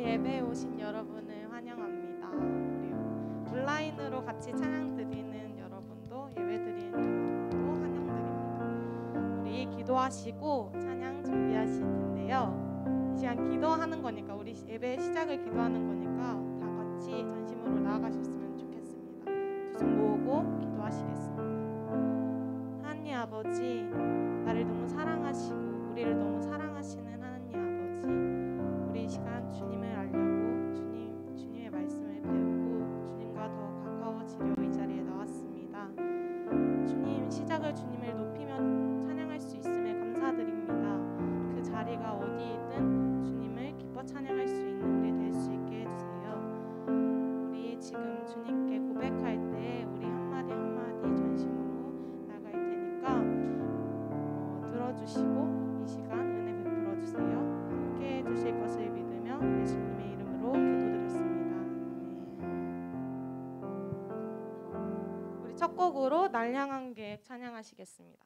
예배에 오신 여러분을 환영합니다. 그리고 온라인으로 같이 찬양 드리는 여러분도, 예배 드리는 여러분도 환영드립니다. 우리 기도하시고 찬양 준비하실 텐데요. 이 시간 기도하는 거니까, 우리 예배 시작을 기도하는 거니까 다 같이 전심으로 나아가셨으면 좋겠습니다. 두 손 모으고 기도하시겠습니다. 하나님 아버지, 나를 너무 사랑하시고 우리를 너무 사랑하시는 하나님 아버지, 우리 이 시간 주님을 알려고 주님의 말씀을 배우고 주님과 더 가까워지려 이 자리에 나왔습니다. 주님, 시작을 주님을 높이며 찬양할 수 있음에 감사드립니다. 그 자리가 어디이든 주님을 기뻐 찬양할 수 있는 우리 될 수 있게 해주세요. 우리 지금 주님께 고백할 때 우리 한마디 한마디 전심으로 나갈 테니까 들어주시고 이 시간 은혜 베풀어 주세요. 함께 해주실 것을 믿으며 예수님의 이름으로 기도드렸습니다. 아멘. 우리 첫 곡으로 날 향한 계획 찬양하시겠습니다.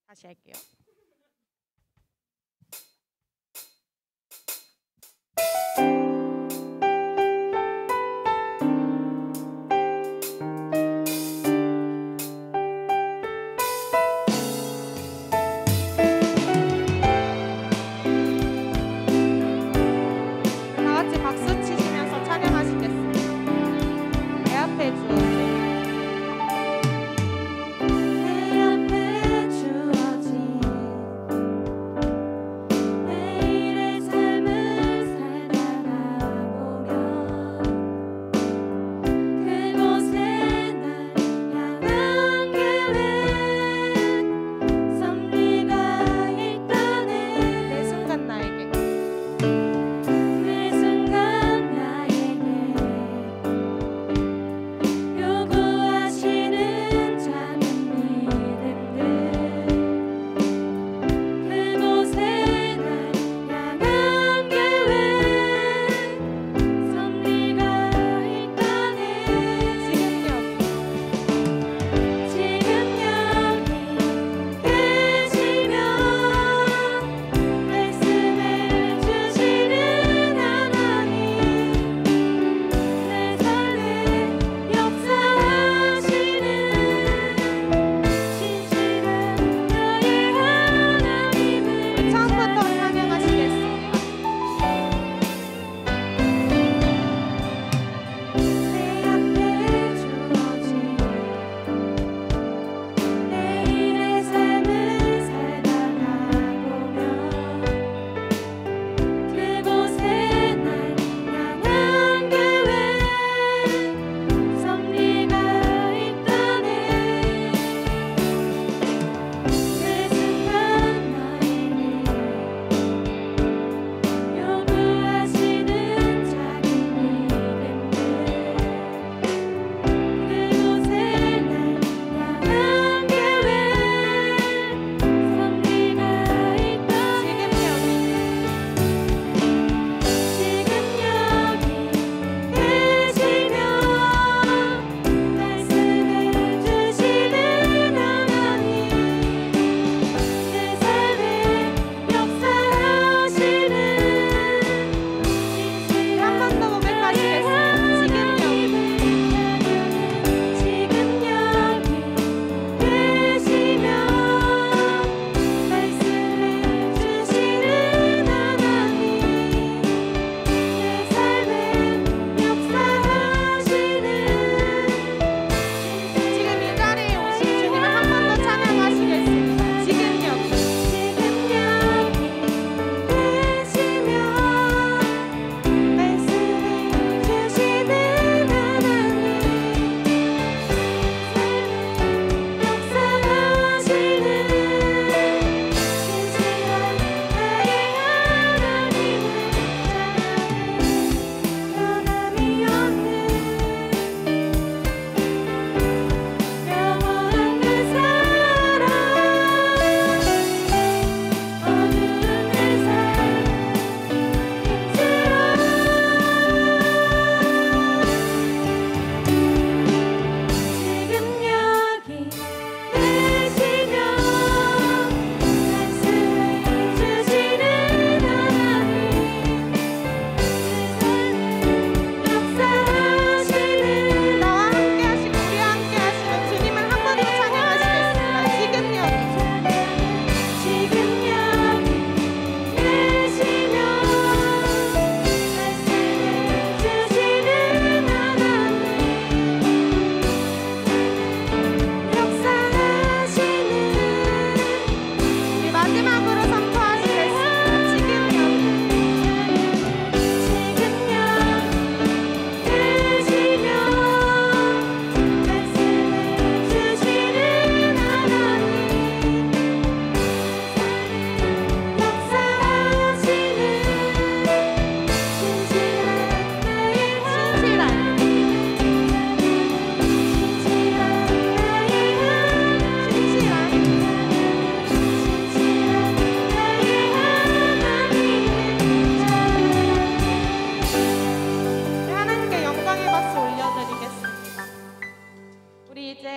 다시 할게요. 주어진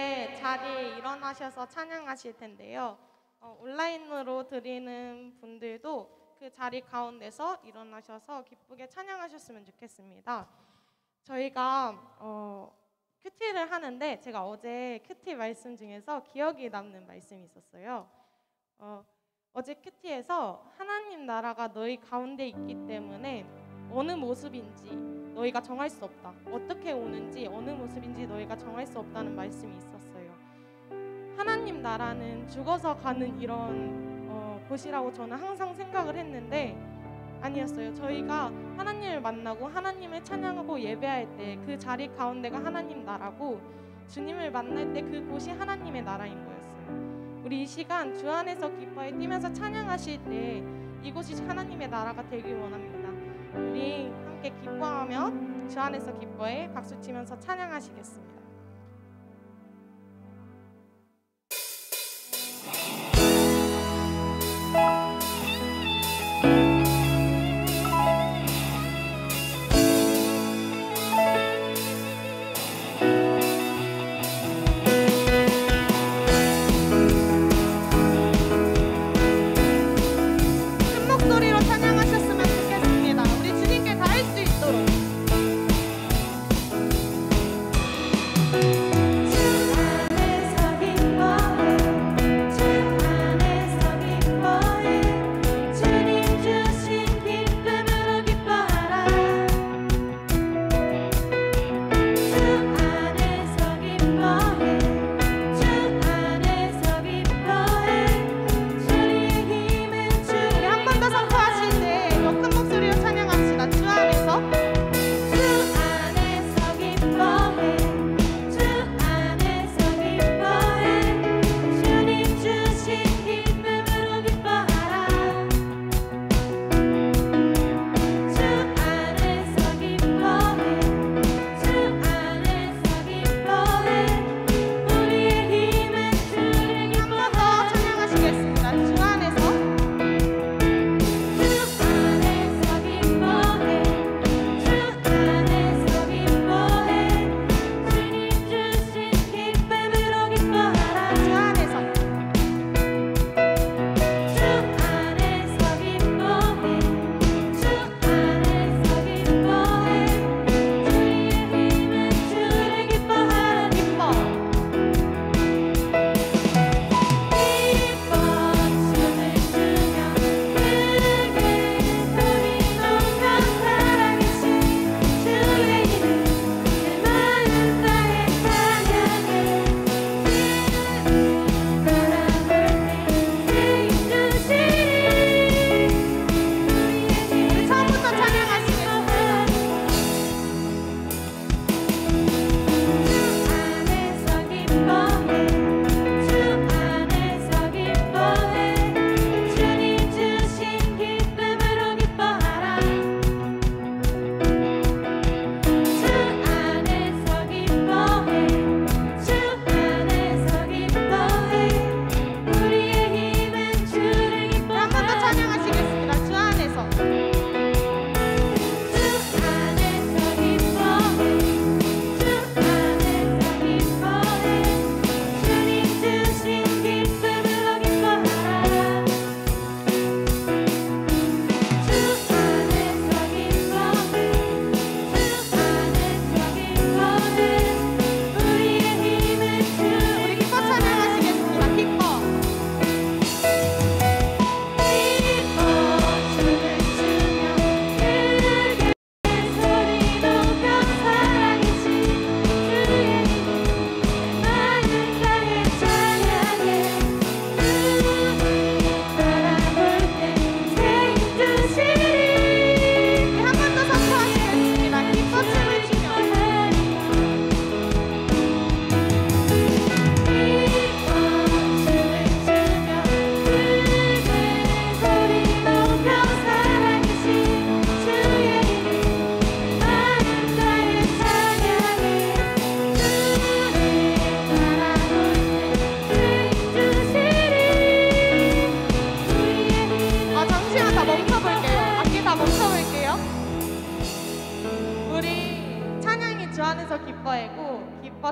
이제 자리에 일어나셔서 찬양하실 텐데요. 온라인으로 드리는 분들도 그 자리 가운데서 일어나셔서 기쁘게 찬양하셨으면 좋겠습니다. 저희가 큐티를 하는데 제가 어제 큐티 말씀 중에서 기억에 남는 말씀이 있었어요. 어제 큐티에서 하나님 나라가 너희 가운데 있기 때문에 어느 모습인지 너희가 정할 수 없다. 어떻게 오는지 어느 모습인지 너희가 정할 수 없다는 말씀이 있었어요. 하나님 나라는 죽어서 가는 이런 곳이라고 저는 항상 생각을 했는데 아니었어요. 저희가 하나님을 만나고 하나님을 찬양하고 예배할 때 그 자리 가운데가 하나님 나라고 주님을 만날 때 그곳이 하나님의 나라인 거였어요. 우리 이 시간 주 안에서 기뻐해 뛰면서 찬양하실 때 이곳이 하나님의 나라가 되길 원합니다. 우리 함께 기뻐하며 주 안에서 기뻐해 박수치면서 찬양하시겠습니다.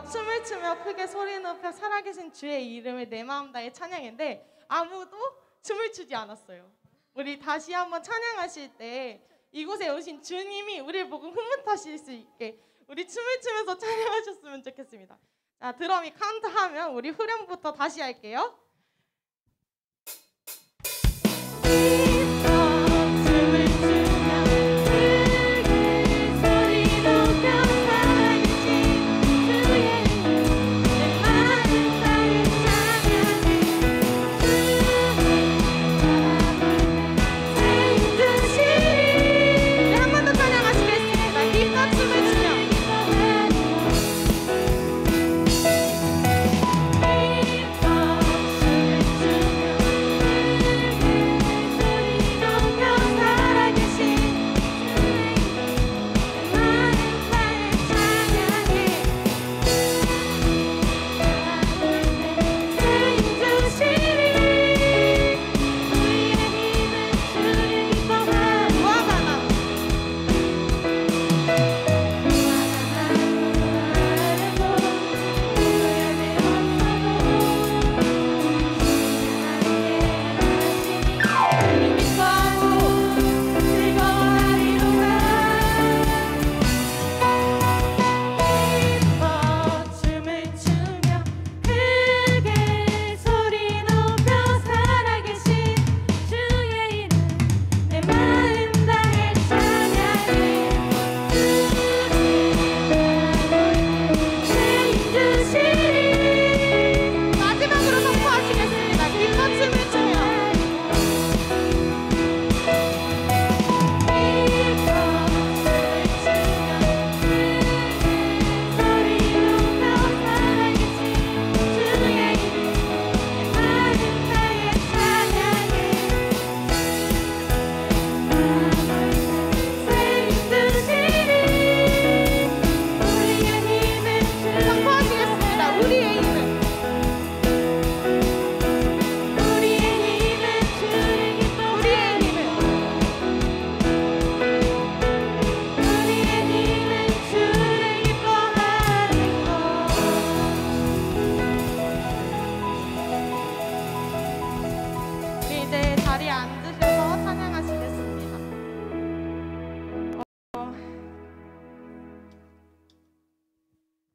춤을 추며 크게 소리 높여 살아계신 주의 이름을 내 마음 다해 찬양인데 아무도 춤을 추지 않았어요. 우리 다시 한번 찬양하실 때 이곳에 오신 주님이 우리를 보고 흐뭇하실 수 있게 우리 춤을 추면서 찬양하셨으면 좋겠습니다. 자, 드럼이 카운트하면 우리 후렴부터 다시 할게요.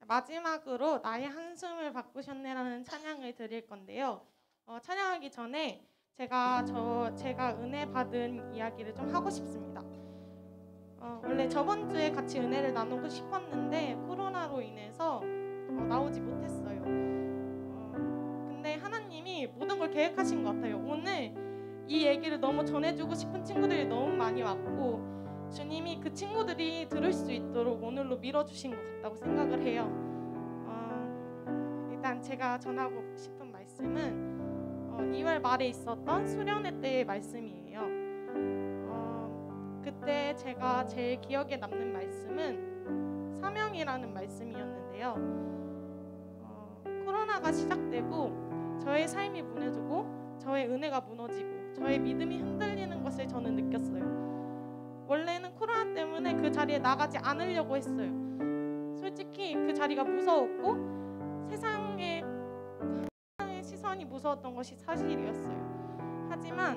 마지막으로 나의 한숨을 바꾸셨네라는 찬양을 드릴 건데요. 찬양하기 전에 제가 은혜 받은 이야기를 좀 하고 싶습니다. 원래 저번 주에 같이 은혜를 나누고 싶었는데 코로나로 인해서 나오지 못했어요. 근데 하나님이 모든 걸 계획하신 것 같아요. 오늘 이 얘기를 너무 전해주고 싶은 친구들이 너무 많이 왔고 주님이 그 친구들이 들을 수 있도록 오늘로 밀어주신 것 같다고 생각을 해요. 일단 제가 전하고 싶은 말씀은 2월 말에 있었던 수련회 때의 말씀이에요. 그때 제가 제일 기억에 남는 말씀은 사명이라는 말씀이었는데요. 코로나가 시작되고 저의 삶이 무너지고 저의 은혜가 무너지고 저의 믿음이 흔들리는 것을 저는 느꼈어요. 원래는 코로나 때문에 그 자리에 나가지 않으려고 했어요. 솔직히 그 자리가 무서웠고 세상의 시선이 무서웠던 것이 사실이었어요. 하지만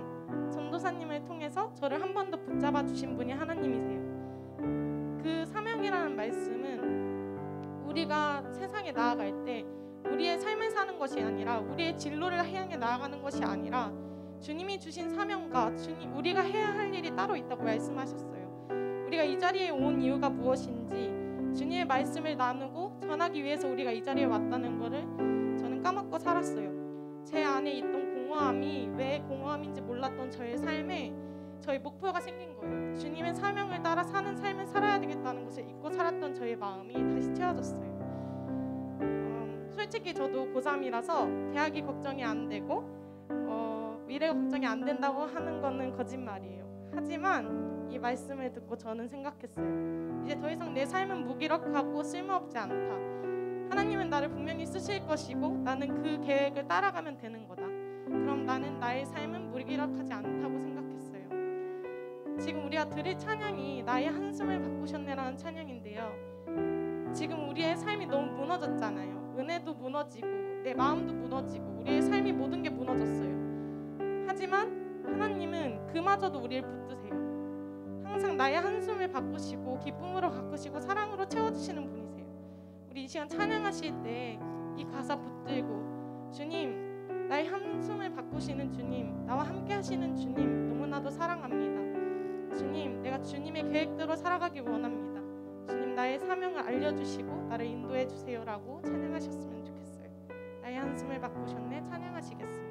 전도사님을 통해서 저를 한 번 더 붙잡아 주신 분이 하나님이세요. 그 사명이라는 말씀은 우리가 세상에 나아갈 때 우리의 삶을 사는 것이 아니라 우리의 진로를 향해 나아가는 것이 아니라 주님이 주신 사명과 우리가 해야 할 일이 따로 있다고 말씀하셨어요. 우리가 이 자리에 온 이유가 무엇인지 주님의 말씀을 나누고 전하기 위해서 우리가 이 자리에 왔다는 것을 저는 까먹고 살았어요. 제 안에 있던 공허함이 왜 공허함인지 몰랐던 저의 삶에 저의 목표가 생긴 거예요. 주님의 사명을 따라 사는 삶을 살아야 되겠다는 것을 잊고 살았던 저의 마음이 다시 채워졌어요. 솔직히 저도 고3이라서 대학이 걱정이 안 되고 미래가 걱정이 안 된다고 하는 거는 거짓말이에요. 하지만 이 말씀을 듣고 저는 생각했어요. 이제 더 이상 내 삶은 무기력하고 쓸모없지 않다. 하나님은 나를 분명히 쓰실 것이고 나는 그 계획을 따라가면 되는 거다. 그럼 나는 나의 삶은 무기력하지 않다고 생각했어요. 지금 우리가 들을 찬양이 나의 한숨을 바꾸셨네라는 찬양인데요. 지금 우리의 삶이 너무 무너졌잖아요. 은혜도 무너지고 내 마음도 무너지고 우리의 삶이 모든 게 무너졌어요. 하지만 하나님은 그마저도 우리를 붙드세요. 항상 나의 한숨을 바꾸시고 기쁨으로 바꾸시고 사랑으로 채워주시는 분이세요. 우리 이 시간 찬양하실 때 이 가사 붙들고 주님, 나의 한숨을 바꾸시는 주님, 나와 함께 하시는 주님 너무나도 사랑합니다. 주님, 내가 주님의 계획대로 살아가기 원합니다. 주님, 나의 사명을 알려주시고 나를 인도해 주세요라고 찬양하셨으면 좋겠어요. 나의 한숨을 바꾸셨네. 찬양하시겠습니다.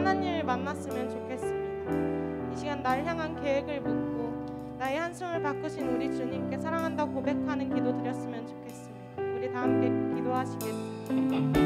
하나님을 만났으면 좋겠습니다. 이 시간 날 향한 계획을 묻고 나의 한숨을 바꾸신 우리 주님께 사랑한다고 고백하는 기도 드렸으면 좋겠습니다. 우리 다 함께 기도하시겠습니다.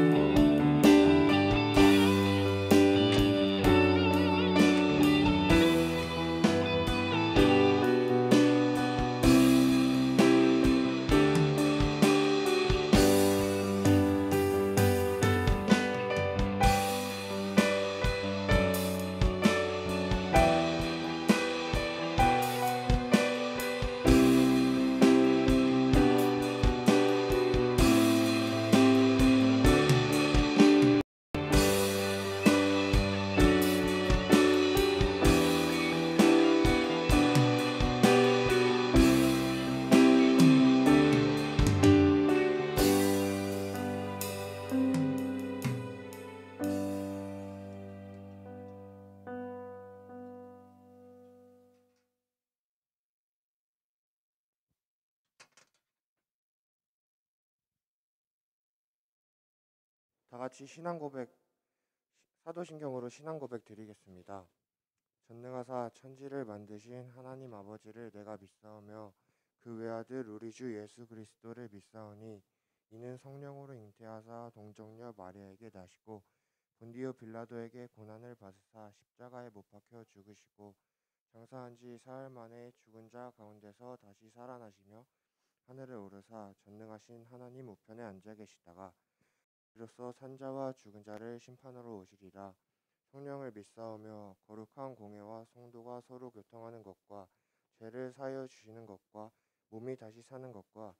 다 같이 신앙 고백, 사도신경으로 신앙 고백 드리겠습니다. 전능하사 천지를 만드신 하나님 아버지를 내가 믿사오며 그 외아들 우리 주 예수 그리스도를 믿사오니 이는 성령으로 잉태하사 동정녀 마리아에게 나시고 본디오 빌라도에게 고난을 받으사 십자가에 못 박혀 죽으시고 장사한 지 사흘 만에 죽은 자 가운데서 다시 살아나시며 하늘에 오르사 전능하신 하나님 우편에 앉아 계시다가 이로써 산자와 죽은 자를 심판하러 오시리라. 성령을 믿사오며 거룩한 공회와 성도가 서로 교통하는 것과 죄를 사하여 주시는 것과 몸이 다시 사는 것과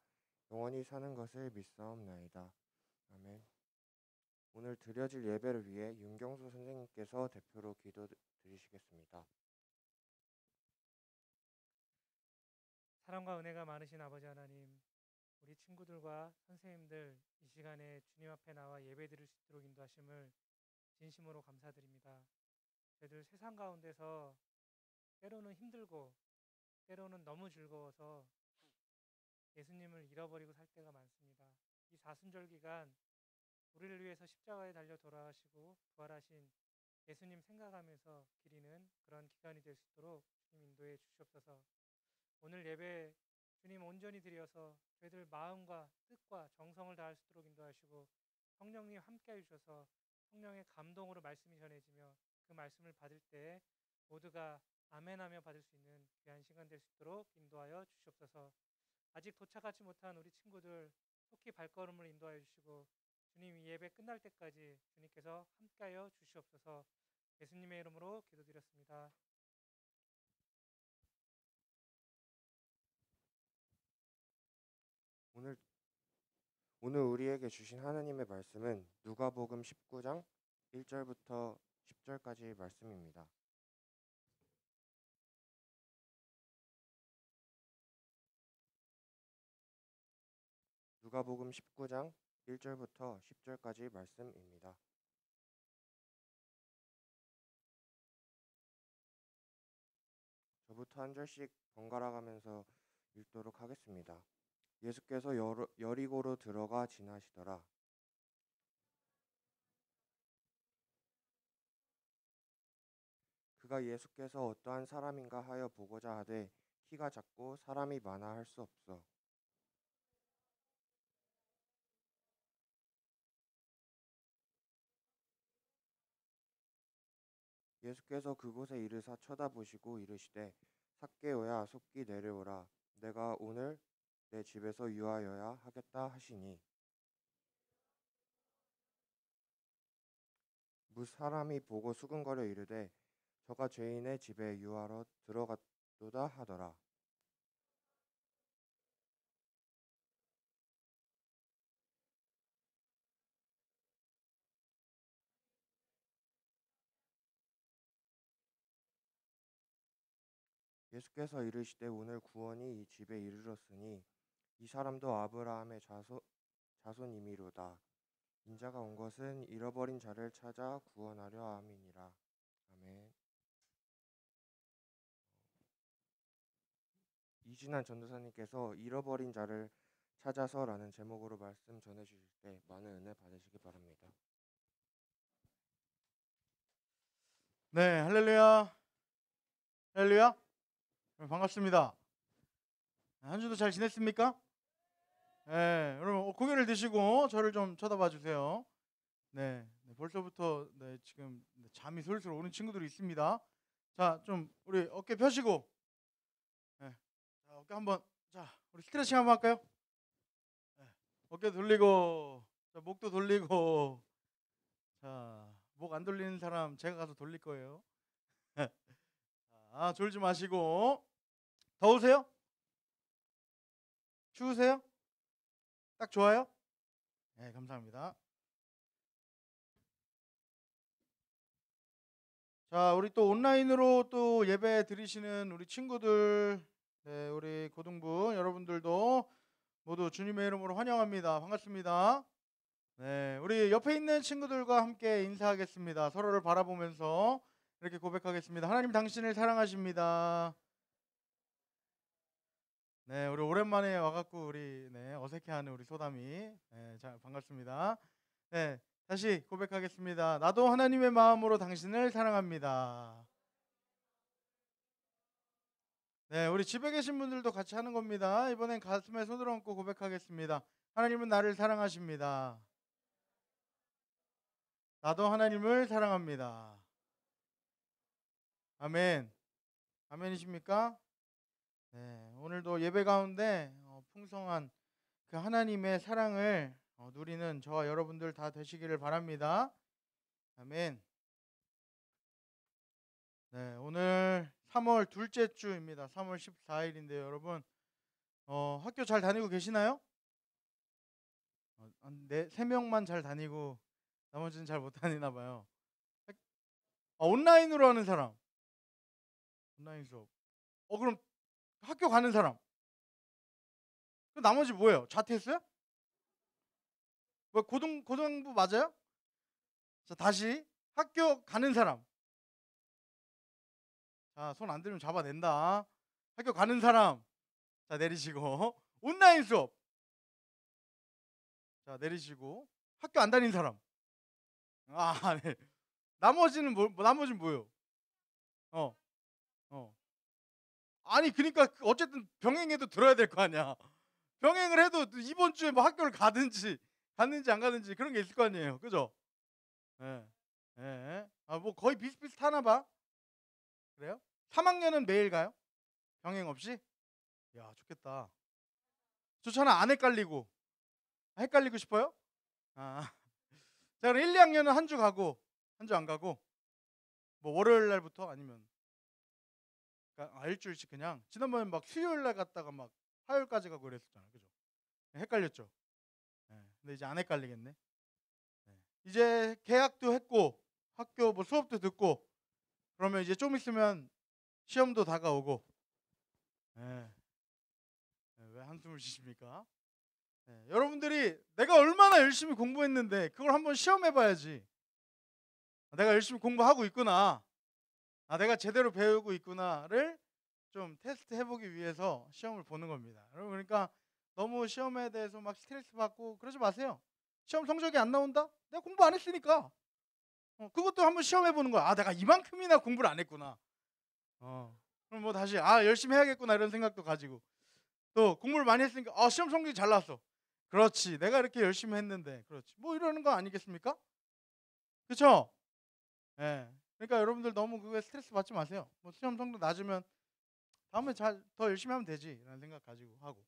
영원히 사는 것을 믿사옵나이다. 아멘. 오늘 드려질 예배를 위해 윤경수 선생님께서 대표로 기도 드리시겠습니다. 사랑과 은혜가 많으신 아버지 하나님, 우리 친구들과 선생님들 이 시간에 주님 앞에 나와 예배드릴 수 있도록 인도하심을 진심으로 감사드립니다. 저희들 세상 가운데서 때로는 힘들고 때로는 너무 즐거워서 예수님을 잃어버리고 살 때가 많습니다. 이 사순절 기간 우리를 위해서 십자가에 달려 돌아가시고 부활하신 예수님 생각하면서 기리는 그런 기간이 될 수 있도록 주님 인도해 주시옵소서. 오늘 예배 주님 온전히 드려서 저희들 마음과 뜻과 정성을 다할 수 있도록 인도하시고 성령님 함께해 주셔서 성령의 감동으로 말씀이 전해지며 그 말씀을 받을 때 모두가 아멘하며 받을 수 있는 귀한 시간 될 수 있도록 인도하여 주시옵소서. 아직 도착하지 못한 우리 친구들 속히 발걸음을 인도하여 주시고 주님 이 예배 끝날 때까지 주님께서 함께하여 주시옵소서. 예수님의 이름으로 기도드렸습니다. 오늘 우리에게 주신 하나님의 말씀은 누가복음 19장 1절부터 10절까지 말씀입니다. 누가복음 19장 1절부터 10절까지 말씀입니다. 저부터 한 절씩 번갈아 가면서 읽도록 하겠습니다. 예수께서 여리고로 들어가 지나시더라. 그가 예수께서 어떠한 사람인가 하여 보고자 하되 키가 작고 사람이 많아 할 수 없어. 예수께서 그곳에 이르사 쳐다보시고 이르시되 삭개오야 속히 내려오라. 내가 오늘 내 집에서 유하여야 하겠다 하시니 무 사람이 보고 수근거려 이르되 저가 죄인의 집에 유하러 들어갔도다 하더라. 예수께서 이르시되 오늘 구원이 이 집에 이르렀으니 이 사람도 아브라함의 자손이미로다. 인자가 온 것은 잃어버린 자를 찾아 구원하려 함이니라. 아멘. 이진환 전도사님께서 잃어버린 자를 찾아서라는 제목으로 말씀 전해주실 때 많은 은혜 받으시기 바랍니다. 네, 할렐루야. 할렐루야. 반갑습니다. 한 주도 잘 지냈습니까? 네, 여러분 고개를 드시고 저를 좀 쳐다봐 주세요. 네, 벌써부터 지금 잠이 솔솔 오는 친구들이 있습니다. 자, 좀 우리 어깨 펴시고, 네, 자, 어깨 한번, 자, 우리 스트레칭 한번 할까요? 네, 어깨 돌리고, 자, 목도 돌리고, 자, 목 안 돌리는 사람 제가 가서 돌릴 거예요. 졸지 마시고. 더우세요? 추우세요? 딱 좋아요? 네, 감사합니다. 자, 우리 또 온라인으로 또 예배 드리시는 우리 친구들, 네, 우리 고등부 여러분들도 모두 주님의 이름으로 환영합니다. 반갑습니다. 네, 우리 옆에 있는 친구들과 함께 인사하겠습니다. 서로를 바라보면서 이렇게 고백하겠습니다. 하나님 당신을 사랑하십니다. 네, 우리 오랜만에 와갖고 우리 어색해하는 우리 소담이, 네, 자, 반갑습니다. 네, 다시 고백하겠습니다. 나도 하나님의 마음으로 당신을 사랑합니다. 네, 우리 집에 계신 분들도 같이 하는 겁니다. 이번엔 가슴에 손을 얹고 고백하겠습니다. 하나님은 나를 사랑하십니다. 나도 하나님을 사랑합니다. 아멘. 아멘이십니까? 네, 오늘도 예배 가운데 풍성한 그 하나님의 사랑을 누리는 저와 여러분들 다 되시기를 바랍니다. 아멘. 네, 오늘 3월 둘째 주입니다. 3월 14일인데요, 여러분 학교 잘 다니고 계시나요? 네, 3명만 잘 다니고 나머지는 잘 못 다니나 봐요. 온라인으로 하는 사람, 온라인 수업. 그럼 학교 가는 사람. 그럼 나머지 뭐예요? 자퇴했어요? 뭐 고등부 맞아요? 자, 다시 학교 가는 사람. 자, 손 안 들면 잡아낸다. 학교 가는 사람. 자, 내리시고. 온라인 수업. 자, 내리시고. 학교 안 다니는 사람. 네. 나머지는 나머지는 뭐예요? 아니, 그러니까 어쨌든 병행해도 들어야 될 거 아니야. 병행을 해도 이번 주에 뭐 학교를 갔는지 안 가든지 그런 게 있을 거 아니에요. 그죠? 예. 예. 뭐 거의 비슷비슷하나 봐. 그래요? 3학년은 매일 가요? 병행 없이? 야, 좋겠다. 좋잖아. 안 헷갈리고. 헷갈리고 싶어요? 자, 그럼 1, 2학년은 한 주 가고 한 주 안 가고, 뭐 월요일 날부터 아니면 일주일씩 그냥. 지난번에 막 수요일 날 갔다가 막 화요일까지 가고 그랬었잖아. 그죠? 헷갈렸죠? 근데 이제 안 헷갈리겠네. 이제 계약도 했고 학교 뭐 수업도 듣고 그러면 이제 좀 있으면 시험도 다가오고. 왜 한숨을 쉬십니까? 여러분들이 내가 얼마나 열심히 공부했는데 그걸 한번 시험해봐야지. 내가 열심히 공부하고 있구나, 내가 제대로 배우고 있구나를 좀 테스트 해보기 위해서 시험을 보는 겁니다. 여러분, 그러니까 너무 시험에 대해서 막 스트레스 받고 그러지 마세요. 시험 성적이 안 나온다? 내가 공부 안 했으니까 그것도 한번 시험해 보는 거야. 내가 이만큼이나 공부를 안 했구나. 그럼 뭐 다시 열심히 해야겠구나 이런 생각도 가지고, 또 공부를 많이 했으니까 시험 성적이 잘 나왔어. 그렇지, 내가 이렇게 열심히 했는데. 그렇지, 뭐 이러는 거 아니겠습니까? 그렇죠? 그러니까 여러분들 너무 그거에 스트레스 받지 마세요. 뭐 시험 성적 낮으면 다음에 더 열심히 하면 되지 라는 생각 가지고 하고,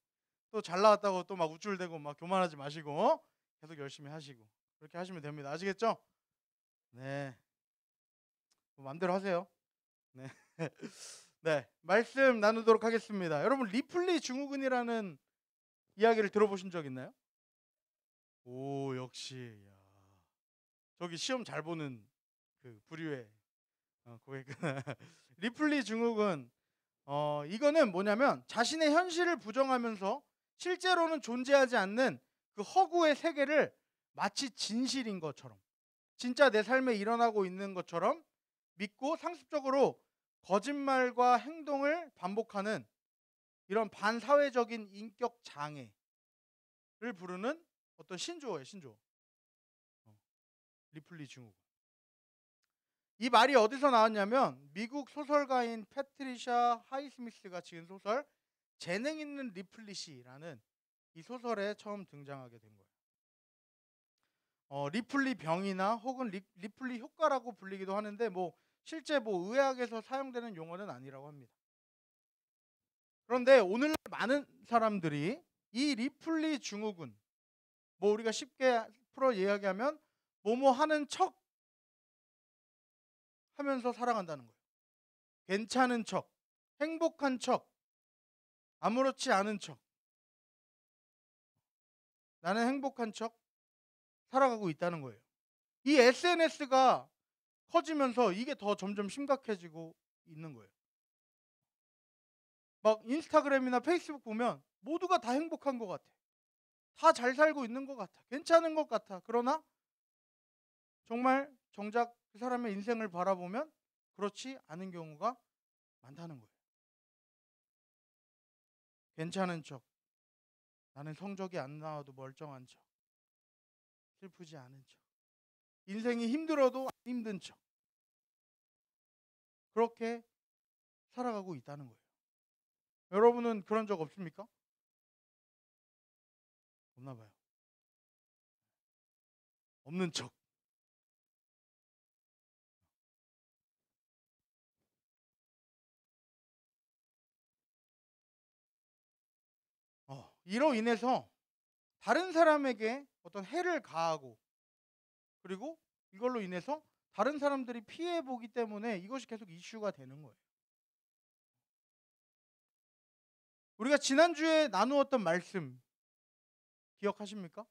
또 잘 나왔다고 또 막 우쭐대고 막 교만하지 마시고 계속 열심히 하시고 그렇게 하시면 됩니다. 아시겠죠? 네, 뭐 마음대로 하세요. 네. 네, 말씀 나누도록 하겠습니다. 여러분, 리플리 증후군이라는 이야기를 들어보신 적 있나요? 오, 역시. 야. 저기 시험 잘 보는 그 부류의 고객. 리플리 증후군. 이거는 뭐냐면 자신의 현실을 부정하면서 실제로는 존재하지 않는 그 허구의 세계를 마치 진실인 것처럼, 진짜 내 삶에 일어나고 있는 것처럼 믿고 상습적으로 거짓말과 행동을 반복하는 이런 반사회적인 인격 장애를 부르는 어떤 신조어예요. 신조어. 리플리 증후군. 이 말이 어디서 나왔냐면 미국 소설가인 패트리샤 하이스미스가 지은 소설 재능 있는 리플릿이라는 이 소설에 처음 등장하게 된 거예요. 리플리 병이나 혹은 리플리 효과라고 불리기도 하는데 실제 의학에서 사용되는 용어는 아니라고 합니다. 그런데 오늘날 많은 사람들이 이 리플리 증후군, 우리가 쉽게 풀어 이야기하면 뭐뭐 하는 척 하면서 살아간다는 거예요. 괜찮은 척, 행복한 척, 아무렇지 않은 척. 나는 행복한 척 살아가고 있다는 거예요. 이 SNS가 커지면서 이게 더 점점 심각해지고 있는 거예요. 막 인스타그램이나 페이스북 보면 모두가 다 행복한 것 같아. 다 잘 살고 있는 것 같아. 괜찮은 것 같아. 그러나 정말 정작 그 사람의 인생을 바라보면 그렇지 않은 경우가 많다는 거예요. 괜찮은 척, 나는 성적이 안 나와도 멀쩡한 척, 슬프지 않은 척, 인생이 힘들어도 안 힘든 척, 그렇게 살아가고 있다는 거예요. 여러분은 그런 적 없습니까? 없나 봐요. 없는 척. 이로 인해서 다른 사람에게 어떤 해를 가하고, 그리고 이걸로 인해서 다른 사람들이 피해 보기 때문에 이것이 계속 이슈가 되는 거예요. 우리가 지난주에 나누었던 말씀 기억하십니까?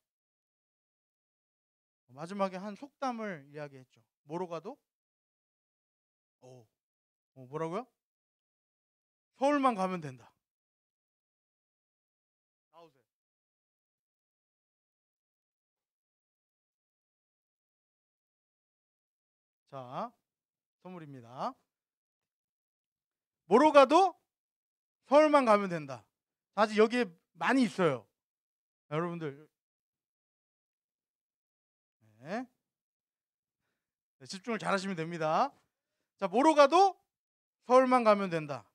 마지막에 한 속담을 이야기했죠. 뭐로 가도? 뭐라고요? 서울만 가면 된다. 나오세요. 자, 선물입니다. 뭐로 가도 서울만 가면 된다. 사실 여기에 많이 있어요. 여러분들. 네. 집중을 잘 하시면 됩니다. 자, 뭐로 가도 서울만 가면 된다.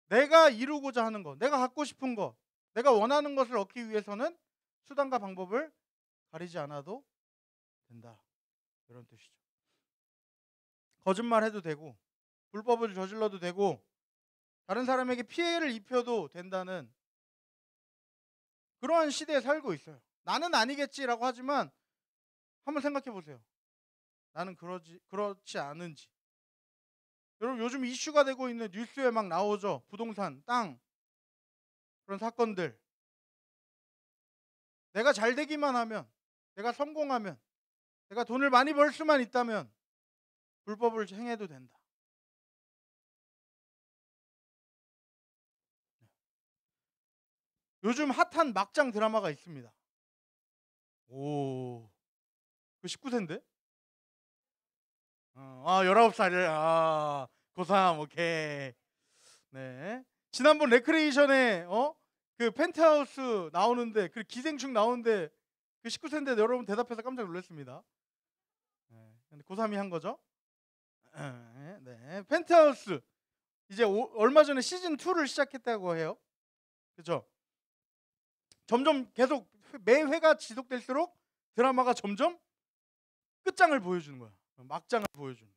내가 이루고자 하는 것, 내가 갖고 싶은 것, 내가 원하는 것을 얻기 위해서는 수단과 방법을 가리지 않아도 된다. 이런 뜻이죠. 거짓말해도 되고, 불법을 저질러도 되고, 다른 사람에게 피해를 입혀도 된다는 그러한 시대에 살고 있어요. 나는 아니겠지라고 하지만 한번 생각해 보세요. 나는 그렇지 않은지. 여러분, 요즘 이슈가 되고 있는 뉴스에 막 나오죠. 부동산, 땅, 그런 사건들. 내가 잘 되기만 하면, 내가 성공하면, 내가 돈을 많이 벌 수만 있다면 불법을 행해도 된다. 요즘 핫한 막장 드라마가 있습니다. 그 19세인데? 19살을, 고3, 오케이. 네. 지난번 레크레이션에, 그 펜트하우스 나오는데, 그 기생충 나오는데, 그 19세인데 여러분 대답해서 깜짝 놀랐습니다. 네. 근데 고3이 한 거죠? 네. 펜트하우스. 이제 얼마 전에 시즌 2를 시작했다고 해요. 그죠? 점점 계속 매 회가 지속될수록 드라마가 점점 끝장을 보여주는 거야. 막장을 보여주는.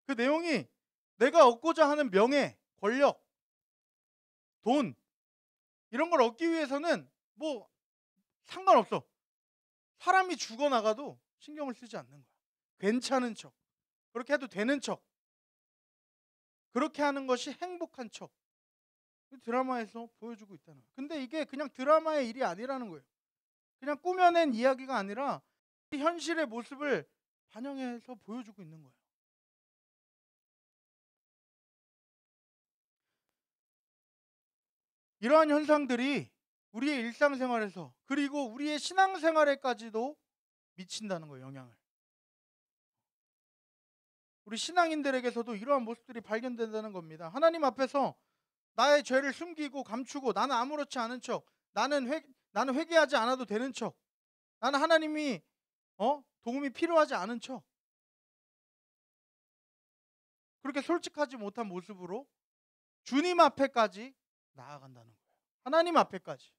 그 내용이 내가 얻고자 하는 명예, 권력, 돈 이런 걸 얻기 위해서는 상관없어. 사람이 죽어나가도 신경을 쓰지 않는 거야. 괜찮은 척, 그렇게 해도 되는 척, 그렇게 하는 것이 행복한 척. 드라마에서 보여주고 있다는 거예요. 근데 이게 그냥 드라마의 일이 아니라는 거예요. 그냥 꾸며낸 이야기가 아니라 현실의 모습을 반영해서 보여주고 있는 거예요. 이러한 현상들이 우리의 일상생활에서 그리고 우리의 신앙생활에까지도 미친다는 거예요. 영향을. 우리 신앙인들에게서도 이러한 모습들이 발견된다는 겁니다. 하나님 앞에서 나의 죄를 숨기고 감추고 나는 아무렇지 않은 척, 나는 회개하지 않아도 되는 척, 나는 하나님이 도움이 필요하지 않은 척, 그렇게 솔직하지 못한 모습으로 주님 앞에까지 나아간다는 거예요. 하나님 앞에까지.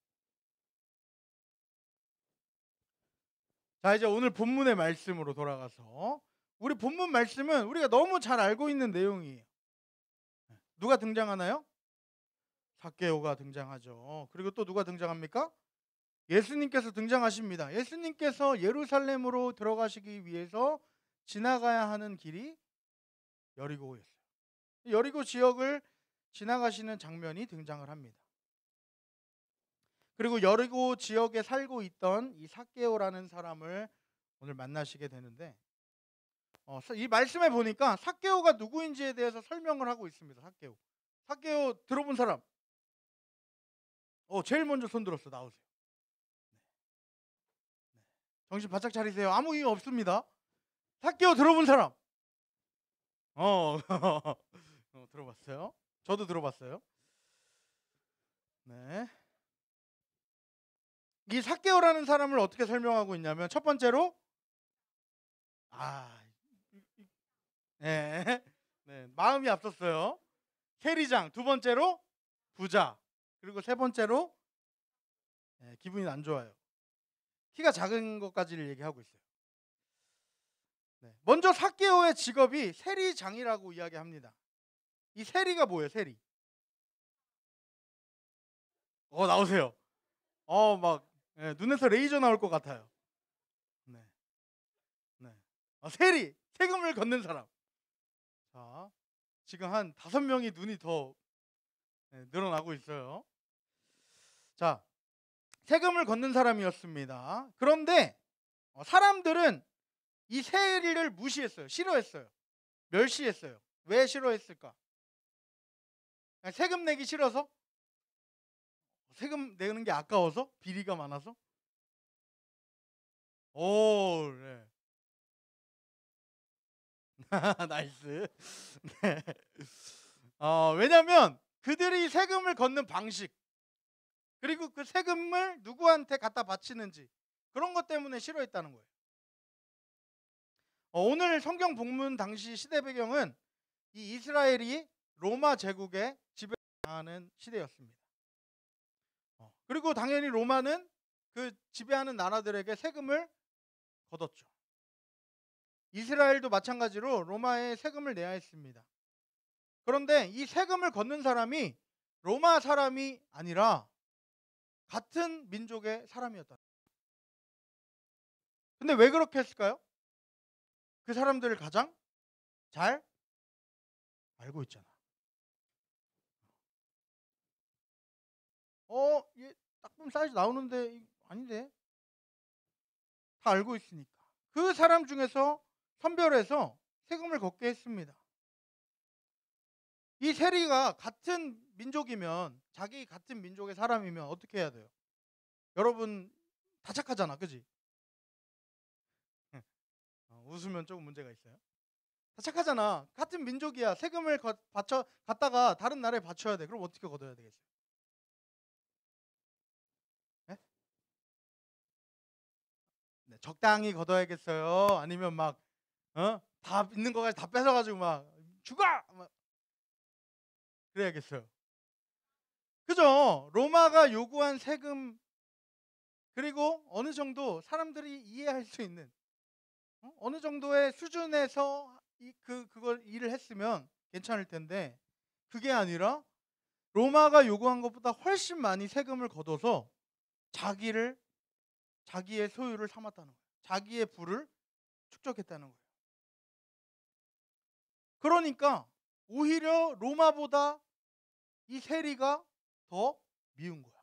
자, 이제 오늘 본문의 말씀으로 돌아가서 우리 본문 말씀은 우리가 너무 잘 알고 있는 내용이에요. 누가 등장하나요? 삭개오가 등장하죠. 그리고 또 누가 등장합니까? 예수님께서 등장하십니다. 예수님께서 예루살렘으로 들어가시기 위해서 지나가야 하는 길이 여리고였어요. 여리고 지역을 지나가시는 장면이 등장을 합니다. 그리고 여리고 지역에 살고 있던 이 삭개오라는 사람을 오늘 만나시게 되는데, 이 말씀에 보니까 삭개오가 누구인지에 대해서 설명을 하고 있습니다. 삭개오 들어본 사람? 제일 먼저 손 들었어. 나오세요. 네. 정신 바짝 차리세요. 아무 이유 없습니다. 삭개오 들어본 사람? 들어봤어요. 저도 들어봤어요. 네. 이 삭개오라는 사람을 어떻게 설명하고 있냐면, 첫 번째로 네, 마음이 앞섰어요. 세리장. 두 번째로 부자. 그리고 세 번째로 기분이 안 좋아요. 키가 작은 것까지를 얘기하고 있어요. 먼저 삭개오의 직업이 세리장이라고 이야기합니다. 이 세리가 뭐예요? 세리. 나오세요. 눈에서 레이저 나올 것 같아요. 세리, 세금을 걷는 사람. 자, 지금 한 5명이 눈이 더 늘어나고 있어요. 자, 세금을 걷는 사람이었습니다. 그런데 사람들은 이 세리를 무시했어요. 싫어했어요. 멸시했어요. 왜 싫어했을까? 세금 내기 싫어서? 세금 내는 게 아까워서? 비리가 많아서? 네. 나이스. 네. 왜냐면 그들이 세금을 걷는 방식, 그리고 그 세금을 누구한테 갖다 바치는지, 그런 것 때문에 싫어했다는 거예요. 오늘 성경 본문 당시 시대 배경은 이 이스라엘이 로마 제국의 지배하는 시대였습니다. 그리고 당연히 로마는 그 지배하는 나라들에게 세금을 걷었죠. 이스라엘도 마찬가지로 로마에 세금을 내야 했습니다. 그런데 이 세금을 걷는 사람이 로마 사람이 아니라 같은 민족의 사람이었다. 근데 왜 그렇게 했을까요? 그 사람들을 가장 잘 알고 있잖아. 얘 딱 보면 사이즈 나오는데 아닌데? 다 알고 있으니까. 그 사람 중에서 선별해서 세금을 걷게 했습니다. 이 세리가 같은 민족이면, 자기 같은 민족의 사람이면 어떻게 해야 돼요? 여러분 다 착하잖아, 그지? 웃으면 조금 문제가 있어요. 다 착하잖아. 같은 민족이야. 세금을 갖다가 다른 나라에 바쳐야 돼. 그럼 어떻게 걷어야 되겠어요? 네, 적당히 걷어야겠어요? 아니면 다 있는 거까지 다 뺏어가지고 죽어! 그래야겠어요? 그죠? 로마가 요구한 세금, 그리고 어느 정도 사람들이 이해할 수 있는 어느 정도의 수준에서 그걸 일을 했으면 괜찮을 텐데, 그게 아니라 로마가 요구한 것보다 훨씬 많이 세금을 걷어서 자기의 소유를 삼았다는 거예요. 자기의 부를 축적했다는 거예요. 그러니까 오히려 로마보다 이 세리가 더 미운 거야.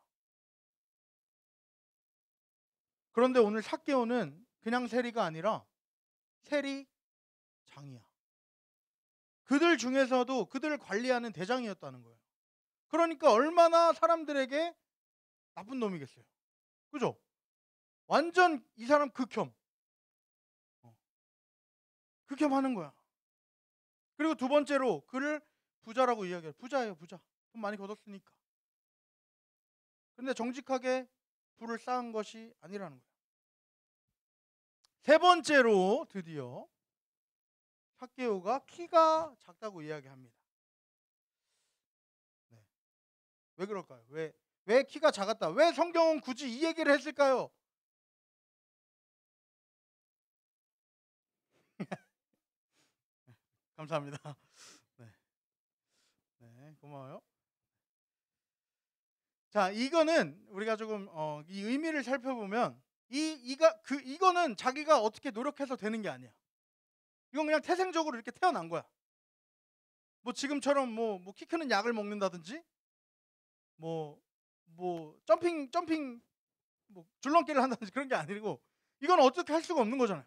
그런데 오늘 삭개오는 그냥 세리가 아니라 세리장이야. 그들 중에서도 그들을 관리하는 대장이었다는 거예요. 그러니까 얼마나 사람들에게 나쁜 놈이겠어요. 그죠? 완전 이 사람 극혐. 극혐하는 거야. 그리고 두 번째로 그를 부자라고 이야기해요. 부자예요, 부자. 돈 많이 걷었으니까. 근데 정직하게 부를 쌓은 것이 아니라는 거예요. 세 번째로 삭개오가 키가 작다고 이야기합니다. 네. 왜 그럴까요? 왜 키가 작았다? 왜 성경은 굳이 이 얘기를 했을까요? 감사합니다. 네. 네, 고마워요. 자, 이거는 우리가 조금 이 의미를 살펴보면 이거는 자기가 어떻게 노력해서 되는 게 아니야. 이건 그냥 태생적으로 이렇게 태어난 거야. 뭐 지금처럼 뭐 키 크는 약을 먹는다든지 뭐 점핑 뭐 줄넘기를 한다든지 그런 게 아니고 이건 어떻게 할 수가 없는 거잖아요.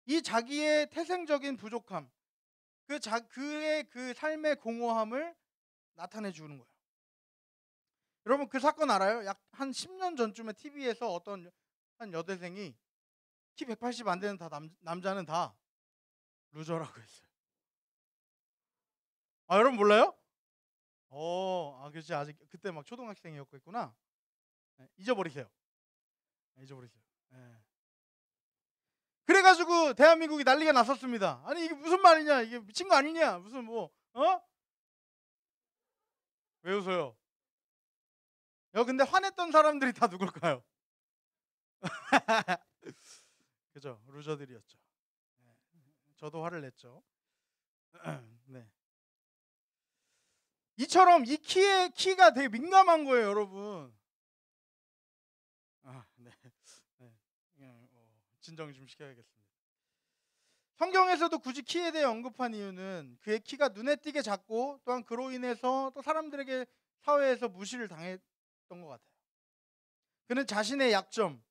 이 자기의 태생적인 부족함, 그의 그 삶의 공허함을 나타내 주는 거예요. 여러분 그 사건 알아요? 약 한 10년 전쯤에 TV에서 어떤 한 여대생이 키 180 안 되는 남자는 다 루저라고 했어요. 아, 여러분 몰라요? 그렇지. 아직 그때 막 초등학생이었겠구나. 네, 잊어버리세요. 네, 잊어버리세요. 네. 그래가지고 대한민국이 난리가 났었습니다. 아니 이게 무슨 말이냐? 이게 미친 거 아니냐? 무슨 왜 웃어요? 근데 화냈던 사람들이 다 누굴까요? 그죠? 루저들이었죠. 네. 저도 화를 냈죠. 네. 이처럼 이 키가 되게 민감한 거예요, 여러분. 네. 네. 진정 좀 시켜야겠습니다. 성경에서도 굳이 키에 대해 언급한 이유는 그의 키가 눈에 띄게 작고 또한 그로 인해서 또 사람들에게 사회에서 무시를 당했던 것 같아요. 그는 자신의 약점,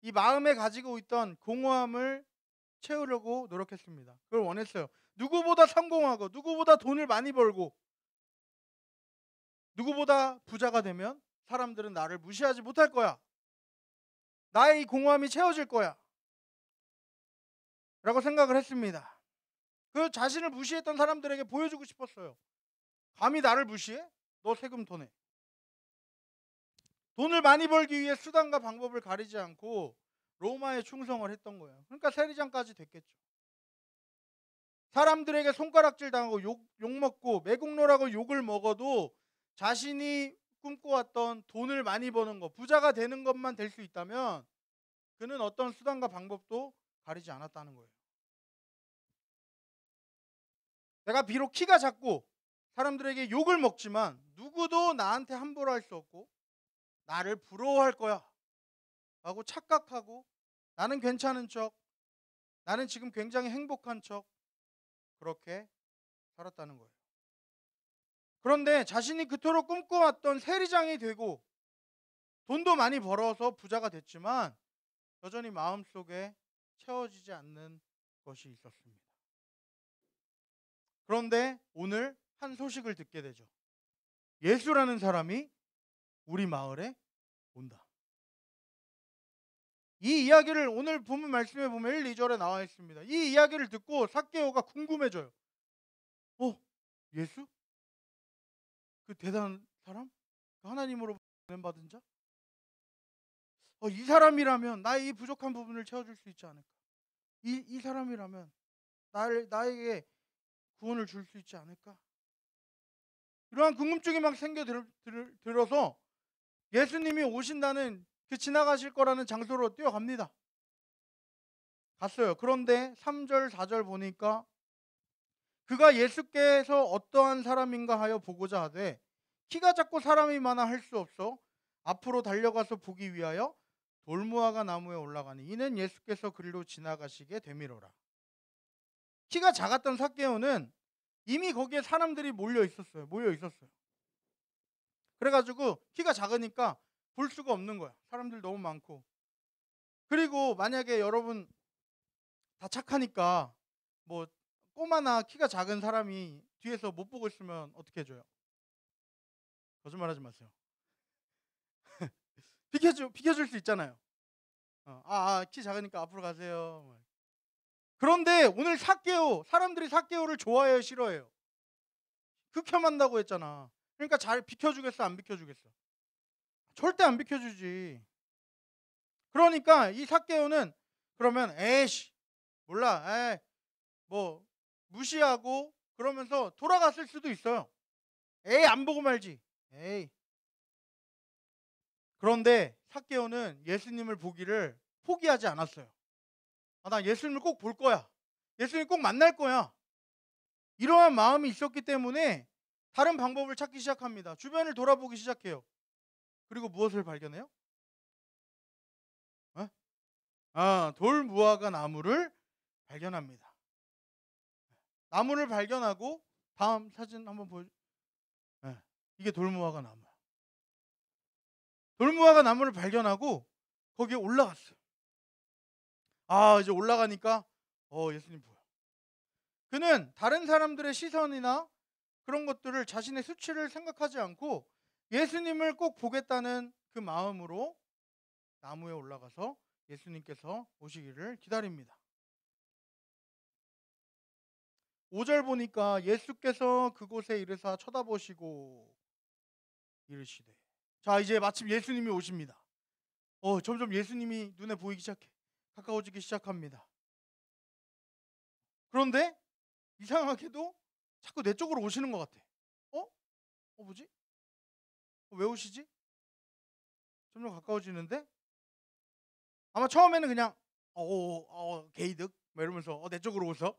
이 마음에 가지고 있던 공허함을 채우려고 노력했습니다. 그걸 원했어요. 누구보다 성공하고 누구보다 돈을 많이 벌고 누구보다 부자가 되면 사람들은 나를 무시하지 못할 거야. 나의 이 공허함이 채워질 거야. 라고 생각을 했습니다. 그 자신을 무시했던 사람들에게 보여주고 싶었어요. 감히 나를 무시해? 너 세금 더 내. 돈을 많이 벌기 위해 수단과 방법을 가리지 않고 로마에 충성을 했던 거예요. 그러니까 세리장까지 됐겠죠. 사람들에게 손가락질 당하고 욕먹고 매국노라고 욕을 먹어도 자신이 꿈꿔왔던 돈을 많이 버는 것, 부자가 되는 것만 될 수 있다면 그는 어떤 수단과 방법도 가리지 않았다는 거예요. 내가 비록 키가 작고 사람들에게 욕을 먹지만 누구도 나한테 함부로 할 수 없고 나를 부러워할 거야 라고 착각하고 나는 괜찮은 척, 나는 지금 굉장히 행복한 척 그렇게 살았다는 거예요. 그런데 자신이 그토록 꿈꿔왔던 세리장이 되고 돈도 많이 벌어서 부자가 됐지만 여전히 마음속에 채워지지 않는 것이 있었습니다. 그런데 오늘 한 소식을 듣게 되죠. 예수라는 사람이 우리 마을에 온다. 이 이야기를 오늘 본문 말씀에 보면 1, 2절에 나와 있습니다. 이 이야기를 듣고 삭개오가 궁금해져요. 예수? 그 대단한 사람? 하나님으로 받은 자? 이 사람이라면 나의 이 부족한 부분을 채워줄 수 있지 않을까? 이 사람이라면 나에게 구원을 줄 수 있지 않을까? 이러한 궁금증이 막 생겨 들어서 예수님이 오신다는 그 지나가실 거라는 장소로 뛰어갑니다. 갔어요. 그런데 3절, 4절 보니까 그가 예수께서 어떠한 사람인가 하여 보고자 하되 키가 작고 사람이 많아 할 수 없어 앞으로 달려가서 보기 위하여 돌무화과 나무에 올라가니 이는 예수께서 그리로 지나가시게 되미로라. 키가 작았던 삭개오는 이미 거기에 사람들이 몰려 있었어요. 그래가지고 키가 작으니까 볼 수가 없는 거야. 사람들 너무 많고. 그리고 만약에 여러분 다 착하니까 뭐 꼬마나 키가 작은 사람이 뒤에서 못 보고 있으면 어떻게 해줘요? 거짓말하지 마세요. 비켜줄 수 있잖아요. 키 작으니까 앞으로 가세요. 그런데 오늘 사람들이 삭개오를 좋아해요, 싫어해요? 극혐한다고 했잖아. 그러니까 잘 비켜주겠어, 안 비켜주겠어? 절대 안 비켜주지. 그러니까 이 삭개오는 그러면 몰라, 뭐 무시하고 그러면서 돌아갔을 수도 있어요. 에이, 안 보고 말지. 에이. 그런데 삭개오는 예수님을 보기를 포기하지 않았어요. 아, 나 예수님을 꼭 볼 거야. 예수님 꼭 만날 거야. 이러한 마음이 있었기 때문에 다른 방법을 찾기 시작합니다. 주변을 돌아보기 시작해요. 그리고 무엇을 발견해요? 돌무화과 나무를 발견합니다. 나무를 발견하고 다음 사진 한번 보여. 이게 돌무화과 나무야. 돌무화과 나무를 발견하고 거기에 올라갔어요. 이제 올라가니까 예수님 보여. 그는 다른 사람들의 시선이나 그런 것들을 자신의 수치를 생각하지 않고 예수님을 꼭 보겠다는 그 마음으로 나무에 올라가서 예수님께서 오시기를 기다립니다. 5절 보니까 예수께서 그곳에 이르사 쳐다보시고 이르시되. 자, 이제 마침 예수님이 오십니다. 점점 예수님이 눈에 보이기 시작해. 가까워지기 시작합니다. 그런데 이상하게도 자꾸 내 쪽으로 오시는 것 같아. 뭐지? 왜 오시지? 점점 가까워지는데 아마 처음에는 그냥 게이득 막 이러면서 내 쪽으로 오서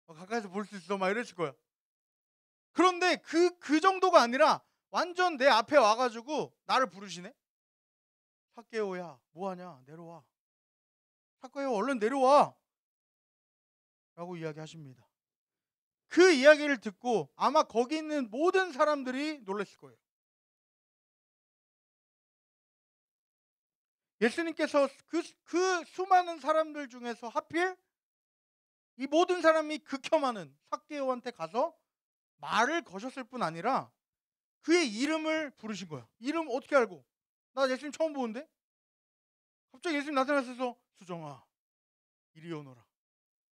가까이서 볼 수 있어 막 이랬을 거야. 그런데 그 정도가 아니라 완전 내 앞에 와가지고 나를 부르시네. 삭개오야, 뭐하냐? 내려와. 삭개오, 얼른 내려와 라고 이야기하십니다. 그 이야기를 듣고 아마 거기 있는 모든 사람들이 놀랐을 거예요. 예수님께서 그 수많은 사람들 중에서 하필 이 모든 사람이 극혐하는 삭개오한테 가서 말을 거셨을 뿐 아니라 그의 이름을 부르신 거야. 이름 어떻게 알고? 나 예수님 처음 보는데? 갑자기 예수님 나타나셔서 수정아, 이리 오너라.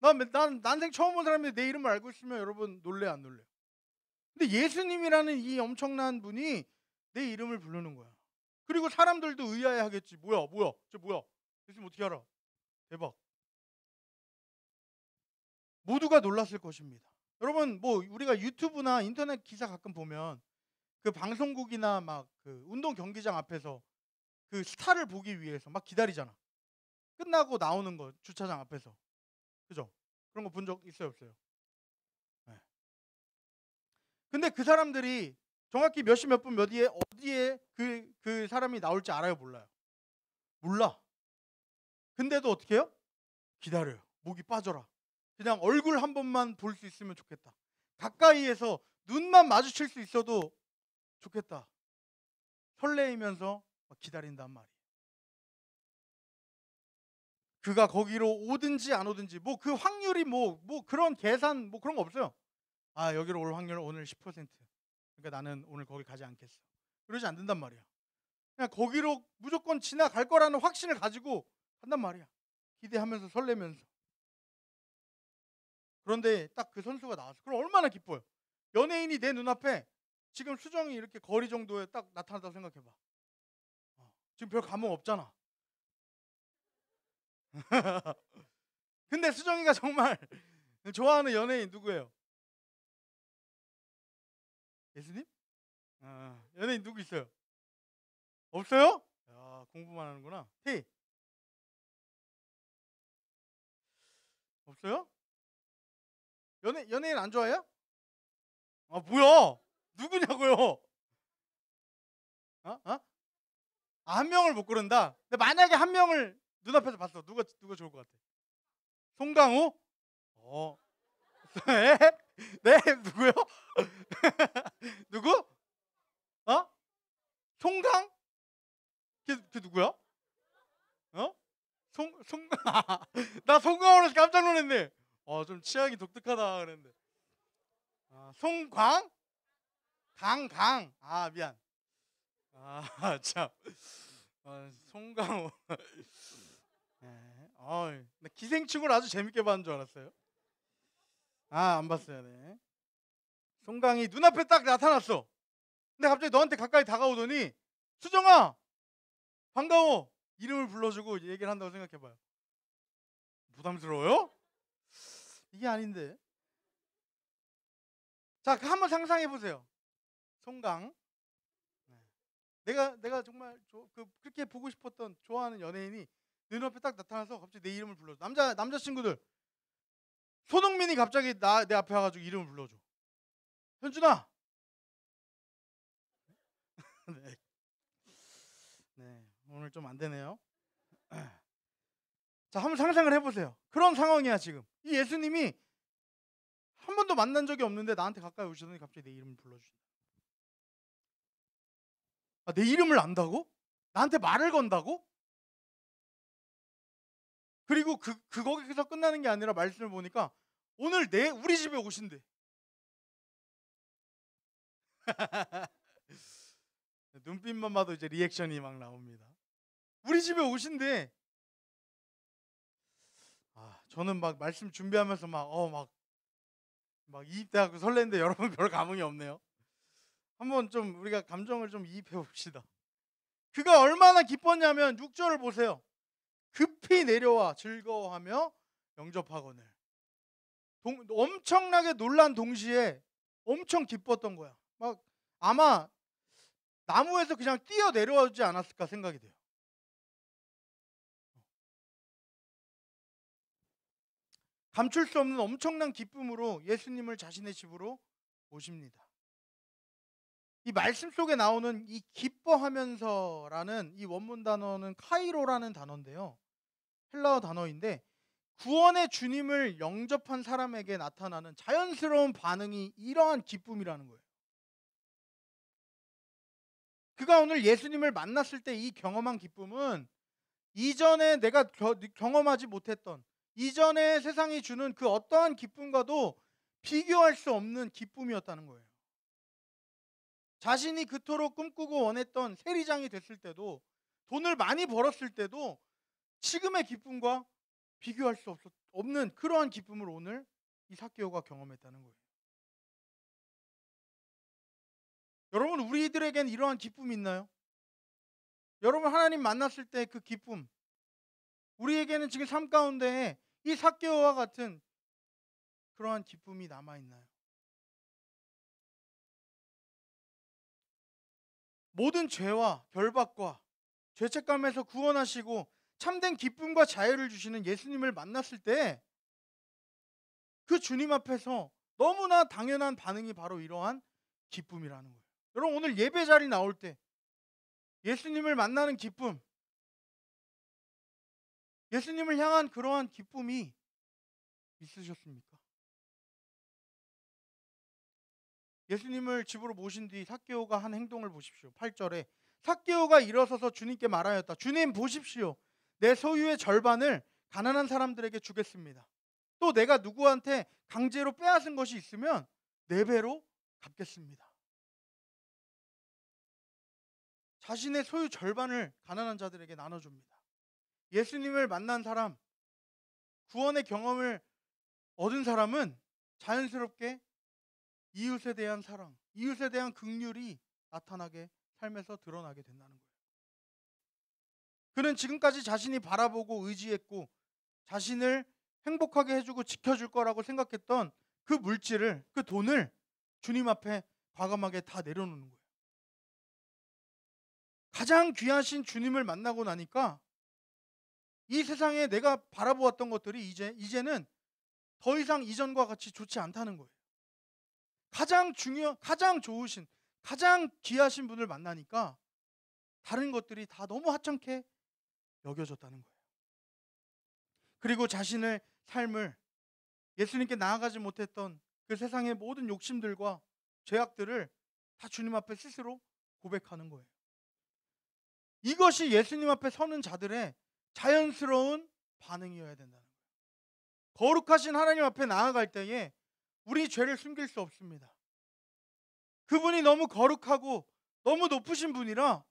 난 난생 처음 본 사람인데 내 이름을 알고 있으면 여러분 놀래 안 놀래요? 근데 예수님이라는 이 엄청난 분이 내 이름을 부르는 거야. 그리고 사람들도 의아해 하겠지. 뭐야? 쟤 뭐야? 예수님 어떻게 알아? 대박. 모두가 놀랐을 것입니다. 여러분, 뭐 우리가 유튜브나 인터넷 기사 가끔 보면 그 방송국이나 막 그 운동 경기장 앞에서 그 스타를 보기 위해서 막 기다리잖아. 끝나고 나오는 거 주차장 앞에서. 그죠? 그런 거 본 적 있어요, 없어요? 네. 근데 그 사람들이 정확히 몇 시 몇 분 몇 위에 어디에 그 사람이 나올지 알아요, 몰라요? 몰라. 근데도 어떻게 해요? 기다려요. 목이 빠져라. 그냥 얼굴 한 번만 볼 수 있으면 좋겠다. 가까이에서 눈만 마주칠 수 있어도 좋겠다. 설레이면서 기다린단 말이에요. 그가 거기로 오든지 안 오든지 뭐 그 확률이 뭐 그런 계산 뭐 그런 거 없어요. 여기로 올 확률 오늘 10%. 그러니까 나는 오늘 거기 가지 않겠어. 그러지 않는단 말이야. 그냥 거기로 무조건 지나갈 거라는 확신을 가지고 간단 말이야. 기대하면서 설레면서. 그런데 딱 그 선수가 나왔어. 그럼 얼마나 기뻐요. 연예인이 내 눈앞에 지금 수정이 이렇게 거리 정도에 딱 나타났다고 생각해봐. 지금 별 감흥 없잖아. 근데 수정이가 정말 좋아하는 연예인 누구예요? 예수님? 연예인 누구 있어요? 없어요? 야, 공부만 하는구나. 테이 없어요? 연예인 안 좋아해요? 뭐야? 누구냐고요? 한 명을 못 고른다. 근데 만약에 한 명을 눈앞에서 봤어. 누가 좋을 것 같아? 송강호? 네? 누구요? 누구? 송강? 걔 누구야? 나 송강호라서 깜짝 놀랐네. 좀 취향이 독특하다 그랬는데. 송광? 강. 미안. 참. 송강호. 나 기생충을 아주 재밌게 봤는 줄 알았어요. 안 봤어요. 네. 송강이 눈앞에 딱 나타났어. 근데 갑자기 너한테 가까이 다가오더니 수정아 반가워 이름을 불러주고 얘기를 한다고 생각해봐요. 부담스러워요? 이게 아닌데. 자, 한번 상상해 보세요. 송강. 네. 내가 정말 그렇게 보고 싶었던 좋아하는 연예인이 내 눈앞에 딱 나타나서 갑자기 내 이름을 불러줘. 남자 친구들. 손흥민이 갑자기 내 앞에 와가지고 이름을 불러줘. 현준아. 네. 네, 오늘 좀 안 되네요. 자, 한번 상상을 해보세요. 그런 상황이야 지금. 이 예수님이 한 번도 만난 적이 없는데 나한테 가까이 오시더니 갑자기 내 이름을 불러주신다. 아, 내 이름을 안다고? 나한테 말을 건다고? 그리고 거기서 끝나는 게 아니라 말씀을 보니까 오늘 우리 집에 오신대. 눈빛만 봐도 이제 리액션이 막 나옵니다. 우리 집에 오신대. 아, 저는 막 말씀 준비하면서 막 이입돼갖고 설레는데 여러분 별 감흥이 없네요. 한번 좀 우리가 감정을 좀 이입해 봅시다. 그가 얼마나 기뻤냐면 6절을 보세요. 급히 내려와 즐거워하며 영접하거늘. 엄청나게 놀란 동시에 엄청 기뻤던 거야. 막 아마 나무에서 그냥 뛰어 내려오지 않았을까 생각이 돼요. 감출 수 없는 엄청난 기쁨으로 예수님을 자신의 집으로 모십니다. 이 말씀 속에 나오는 이 기뻐하면서라는 이 원문 단어는 카이로라는 단어인데요. 헬라어 단어인데 구원의 주님을 영접한 사람에게 나타나는 자연스러운 반응이 이러한 기쁨이라는 거예요. 그가 오늘 예수님을 만났을 때 이 경험한 기쁨은 이전에 내가 경험하지 못했던 이전에 세상이 주는 그 어떠한 기쁨과도 비교할 수 없는 기쁨이었다는 거예요. 자신이 그토록 꿈꾸고 원했던 세리장이 됐을 때도 돈을 많이 벌었을 때도 지금의 기쁨과 비교할 수 없는 그러한 기쁨을 오늘 이 삭개오가 경험했다는 거예요. 여러분, 우리들에겐 이러한 기쁨이 있나요? 여러분, 하나님 만났을 때 그 기쁨, 우리에게는 지금 삶 가운데 이 삭개오와 같은 그러한 기쁨이 남아있나요? 모든 죄와 결박과 죄책감에서 구원하시고 참된 기쁨과 자유를 주시는 예수님을 만났을 때 그 주님 앞에서 너무나 당연한 반응이 바로 이러한 기쁨이라는 거예요. 여러분, 오늘 예배 자리 나올 때 예수님을 만나는 기쁨, 예수님을 향한 그러한 기쁨이 있으셨습니까? 예수님을 집으로 모신 뒤 삭개오가 한 행동을 보십시오. 8절에 삭개오가 일어서서 주님께 말하였다. 주님, 보십시오. 내 소유의 절반을 가난한 사람들에게 주겠습니다. 또 내가 누구한테 강제로 빼앗은 것이 있으면 4배로 갚겠습니다. 자신의 소유 절반을 가난한 자들에게 나눠줍니다. 예수님을 만난 사람, 구원의 경험을 얻은 사람은 자연스럽게 이웃에 대한 사랑, 이웃에 대한 긍휼이 나타나게 삶에서 드러나게 된다는 거예요. 그는 지금까지 자신이 바라보고 의지했고 자신을 행복하게 해주고 지켜줄 거라고 생각했던 그 물질을, 그 돈을 주님 앞에 과감하게 다 내려놓는 거예요. 가장 귀하신 주님을 만나고 나니까 이 세상에 내가 바라보았던 것들이 이제는 더 이상 이전과 같이 좋지 않다는 거예요. 가장 좋으신, 가장 귀하신 분을 만나니까 다른 것들이 다 너무 하찮게 여겨졌다는 거예요. 그리고 자신의 삶을 예수님께 나아가지 못했던 그 세상의 모든 욕심들과 죄악들을 다 주님 앞에 스스로 고백하는 거예요. 이것이 예수님 앞에 서는 자들의 자연스러운 반응이어야 된다는 거예요. 거룩하신 하나님 앞에 나아갈 때에 우리 죄를 숨길 수 없습니다. 그분이 너무 거룩하고 너무 높으신 분이라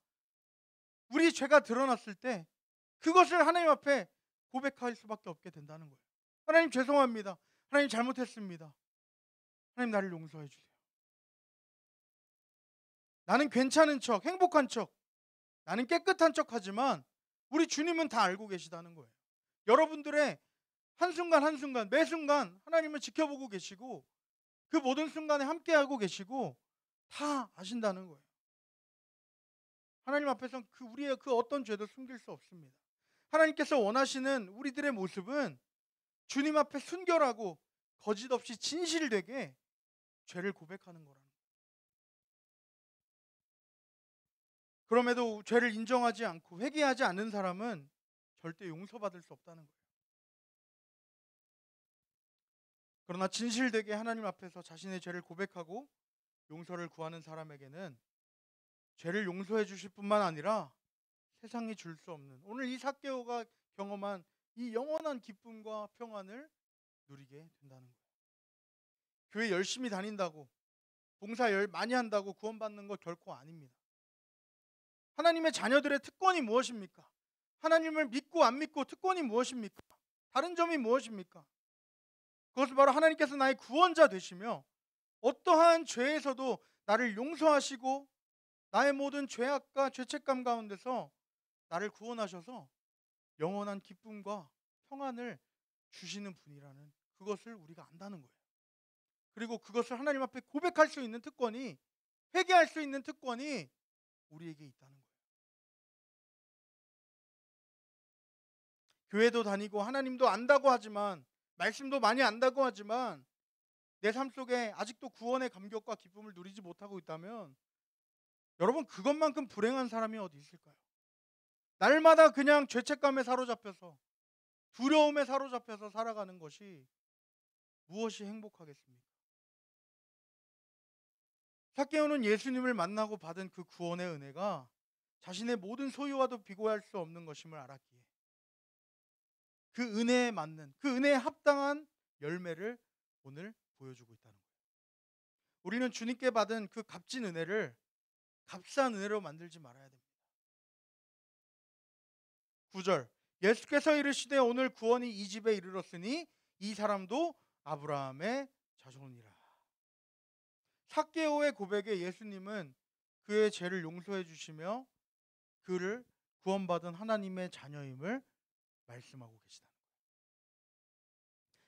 우리 죄가 드러났을 때 그것을 하나님 앞에 고백할 수밖에 없게 된다는 거예요. 하나님, 죄송합니다. 하나님, 잘못했습니다. 하나님, 나를 용서해 주세요. 나는 괜찮은 척, 행복한 척, 나는 깨끗한 척 하지만 우리 주님은 다 알고 계시다는 거예요. 여러분들의 한순간 한순간 매 순간 하나님은 지켜보고 계시고 그 모든 순간에 함께하고 계시고 다 아신다는 거예요. 하나님 앞에서 우리의 그 어떤 죄도 숨길 수 없습니다. 하나님께서 원하시는 우리들의 모습은 주님 앞에 순결하고 거짓 없이 진실되게 죄를 고백하는 거라는 거예요. 그럼에도 죄를 인정하지 않고 회개하지 않는 사람은 절대 용서받을 수 없다는 거예요. 그러나 진실되게 하나님 앞에서 자신의 죄를 고백하고 용서를 구하는 사람에게는 죄를 용서해 주실 뿐만 아니라 세상이 줄 수 없는 오늘 이 삭개오가 경험한 이 영원한 기쁨과 평안을 누리게 된다는 거예요. 교회 열심히 다닌다고 봉사 많이 한다고 구원받는 것 결코 아닙니다. 하나님의 자녀들의 특권이 무엇입니까? 하나님을 믿고 안 믿고 특권이 무엇입니까? 다른 점이 무엇입니까? 그것은 바로 하나님께서 나의 구원자 되시며 어떠한 죄에서도 나를 용서하시고 나의 모든 죄악과 죄책감 가운데서 나를 구원하셔서 영원한 기쁨과 평안을 주시는 분이라는 그것을 우리가 안다는 거예요. 그리고 그것을 하나님 앞에 고백할 수 있는 특권이, 회개할 수 있는 특권이 우리에게 있다는 거예요. 교회도 다니고 하나님도 안다고 하지만, 말씀도 많이 안다고 하지만 내 삶 속에 아직도 구원의 감격과 기쁨을 누리지 못하고 있다면 여러분, 그것만큼 불행한 사람이 어디 있을까요? 날마다 그냥 죄책감에 사로잡혀서, 두려움에 사로잡혀서 살아가는 것이 무엇이 행복하겠습니까? 삭개오는 예수님을 만나고 받은 그 구원의 은혜가 자신의 모든 소유와도 비교할 수 없는 것임을 알았기에 그 은혜에 맞는, 그 은혜에 합당한 열매를 오늘 보여주고 있다는 거예요. 우리는 주님께 받은 그 값진 은혜를 값싼 은혜로 만들지 말아야 됩니다. 9절, 예수께서 이르시되 오늘 구원이 이 집에 이르렀으니 이 사람도 아브라함의 자손이라. 삭개오의 고백에 예수님은 그의 죄를 용서해 주시며 그를 구원받은 하나님의 자녀임을 말씀하고 계시다는 거예요.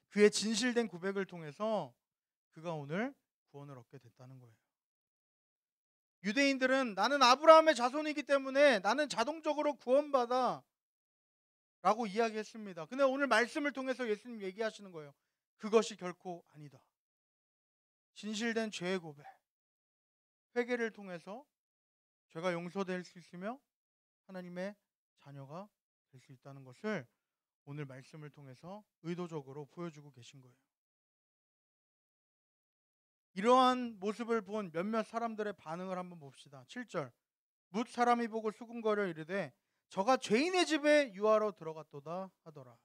그의 진실된 고백을 통해서 그가 오늘 구원을 얻게 됐다는 거예요. 유대인들은 나는 아브라함의 자손이기 때문에 나는 자동적으로 구원받아 라고 이야기했습니다. 근데 오늘 말씀을 통해서 예수님 얘기하시는 거예요. 그것이 결코 아니다. 진실된 죄의 고백, 회개를 통해서 죄가 용서될 수 있으며 하나님의 자녀가 될 수 있다는 것을 오늘 말씀을 통해서 의도적으로 보여주고 계신 거예요. 이러한 모습을 본 몇몇 사람들의 반응을 한번 봅시다. 7절, 뭇 사람이 보고 수군거려 이르되 저가 죄인의 집에 유하러 들어갔도다 하더라.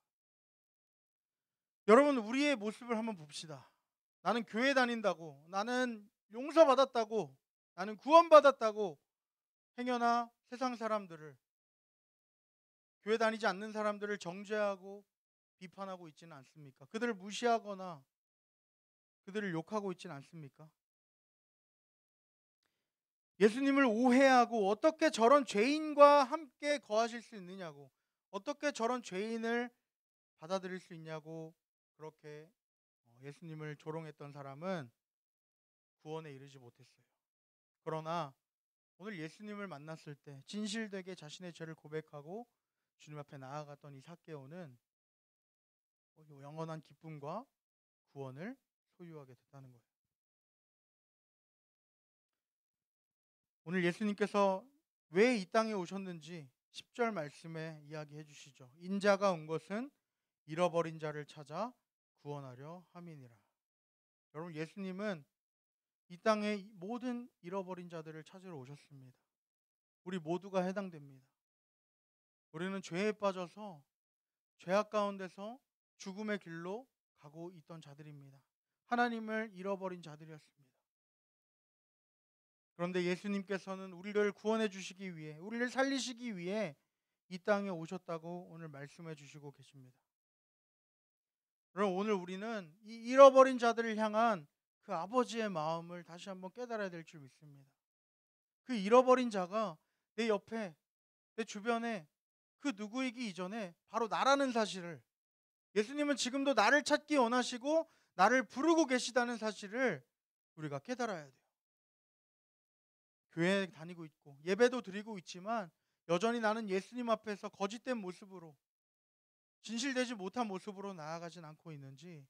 여러분, 우리의 모습을 한번 봅시다. 나는 교회 다닌다고, 나는 용서받았다고, 나는 구원받았다고 행여나 세상 사람들을, 교회 다니지 않는 사람들을 정죄하고 비판하고 있지는 않습니까? 그들을 무시하거나 그들을 욕하고 있지는 않습니까? 예수님을 오해하고 어떻게 저런 죄인과 함께 거하실 수 있느냐고, 어떻게 저런 죄인을 받아들일 수 있냐고 그렇게 예수님을 조롱했던 사람은 구원에 이르지 못했어요. 그러나 오늘 예수님을 만났을 때 진실되게 자신의 죄를 고백하고 주님 앞에 나아갔던 이 삭개오는 영원한 기쁨과 구원을 소유하게 됐다는 거예요. 오늘 예수님께서 왜 이 땅에 오셨는지 10절 말씀에 이야기해 주시죠. 인자가 온 것은 잃어버린 자를 찾아 구원하려 함이니라. 여러분, 예수님은 이 땅의 모든 잃어버린 자들을 찾으러 오셨습니다. 우리 모두가 해당됩니다. 우리는 죄에 빠져서 죄악 가운데서 죽음의 길로 가고 있던 자들입니다. 하나님을 잃어버린 자들이었습니다. 그런데 예수님께서는 우리를 구원해 주시기 위해, 우리를 살리시기 위해 이 땅에 오셨다고 오늘 말씀해 주시고 계십니다. 그럼 오늘 우리는 이 잃어버린 자들을 향한 그 아버지의 마음을 다시 한번 깨달아야 될 줄 믿습니다. 그 잃어버린 자가 내 옆에, 내 주변에 그 누구이기 이전에 바로 나라는 사실을 예수님은 지금도 나를 찾기 원하시고 나를 부르고 계시다는 사실을 우리가 깨달아야 돼요. 교회 다니고 있고 예배도 드리고 있지만 여전히 나는 예수님 앞에서 거짓된 모습으로, 진실되지 못한 모습으로 나아가진 않고 있는지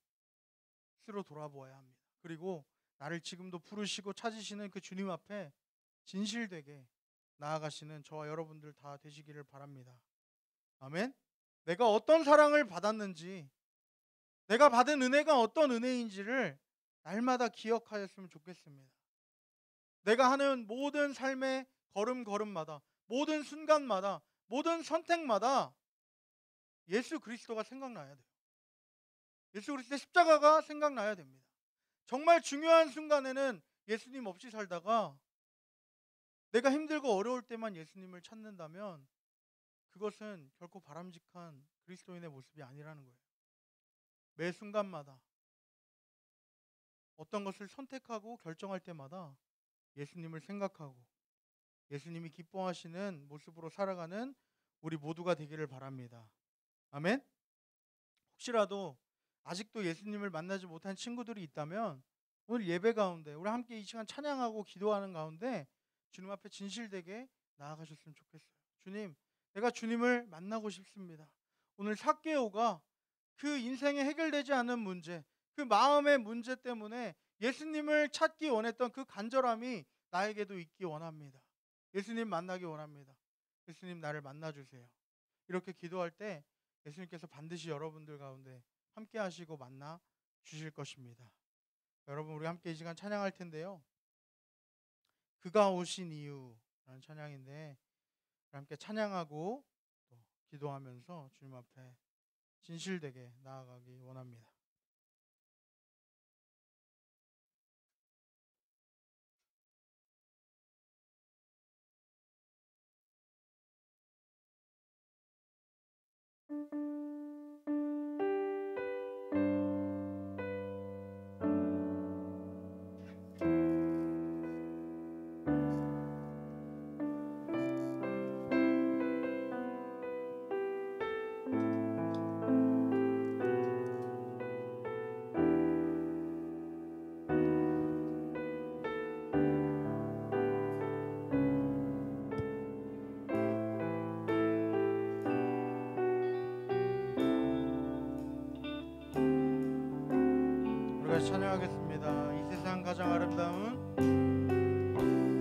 스스로 돌아보아야 합니다. 그리고 나를 지금도 부르시고 찾으시는 그 주님 앞에 진실되게 나아가시는 저와 여러분들 다 되시기를 바랍니다. 아멘. 내가 어떤 사랑을 받았는지, 내가 받은 은혜가 어떤 은혜인지를 날마다 기억하였으면 좋겠습니다. 내가 하는 모든 삶의 걸음걸음마다, 모든 순간마다, 모든 선택마다 예수 그리스도가 생각나야 돼요. 예수 그리스도의 십자가가 생각나야 됩니다. 정말 중요한 순간에는 예수님 없이 살다가 내가 힘들고 어려울 때만 예수님을 찾는다면 그것은 결코 바람직한 그리스도인의 모습이 아니라는 거예요. 매 순간마다 어떤 것을 선택하고 결정할 때마다 예수님을 생각하고 예수님이 기뻐하시는 모습으로 살아가는 우리 모두가 되기를 바랍니다. 아멘. 혹시라도 아직도 예수님을 만나지 못한 친구들이 있다면 오늘 예배 가운데 우리 함께 이 시간 찬양하고 기도하는 가운데 주님 앞에 진실되게 나아가셨으면 좋겠어요. 주님, 내가 주님을 만나고 싶습니다. 오늘 삭개오가 그 인생에 해결되지 않은 문제, 그 마음의 문제 때문에 예수님을 찾기 원했던 그 간절함이 나에게도 있기 원합니다. 예수님 만나기 원합니다. 예수님 나를 만나주세요. 이렇게 기도할 때 예수님께서 반드시 여러분들 가운데 함께 하시고 만나 주실 것입니다. 여러분, 우리 함께 이 시간 찬양할 텐데요. 그가 오신 이유라는 찬양인데 함께 찬양하고 또 기도하면서 주님 앞에 진실되게 나아가기 원합니다. 찬양하겠습니다. 이 세상 가장 아름다운,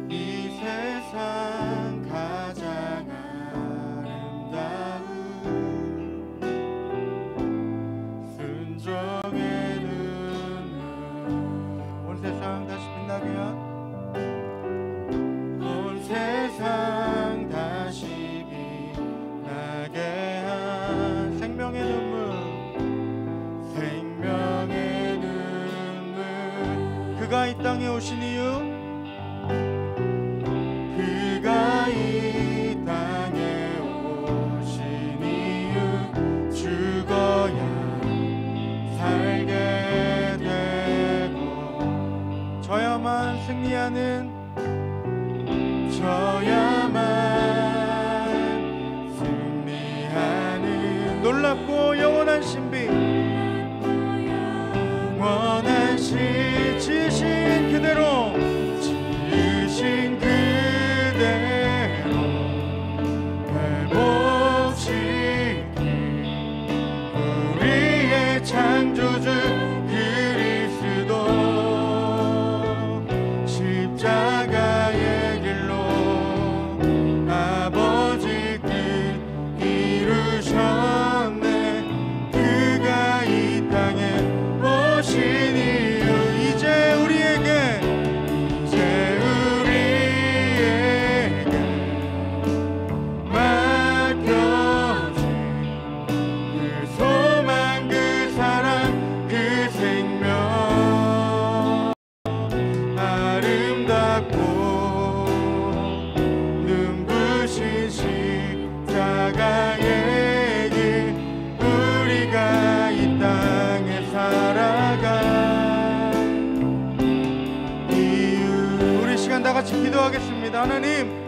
이 세상 가장 아름다운 순종의 눈물, 온 세상 다시 빛나게 한, 온 세상 다시 빛나게 한 생명의 눈물, 그가 이 땅에 오신 이유, 그가 이 땅에 오신 이유, 죽어야 살게 되고 저야만 승리하는, 놀랍고 영원한 신비, 영원한 신 지으신 그대로 회복시킨 우리의 창조주 그리스도, 십자가의 길로 아버지 뜻 이루셨네. 그가 이 땅에 오신 이유, 이제 우리에게 맡겨진 그 소망, 그 사랑, 그 생명, 아름답고 눈부신 십자가의 길, 우리가 이 땅에 살아가 이유. 우리 시간 다 같이 기도하겠습니다. 하나님,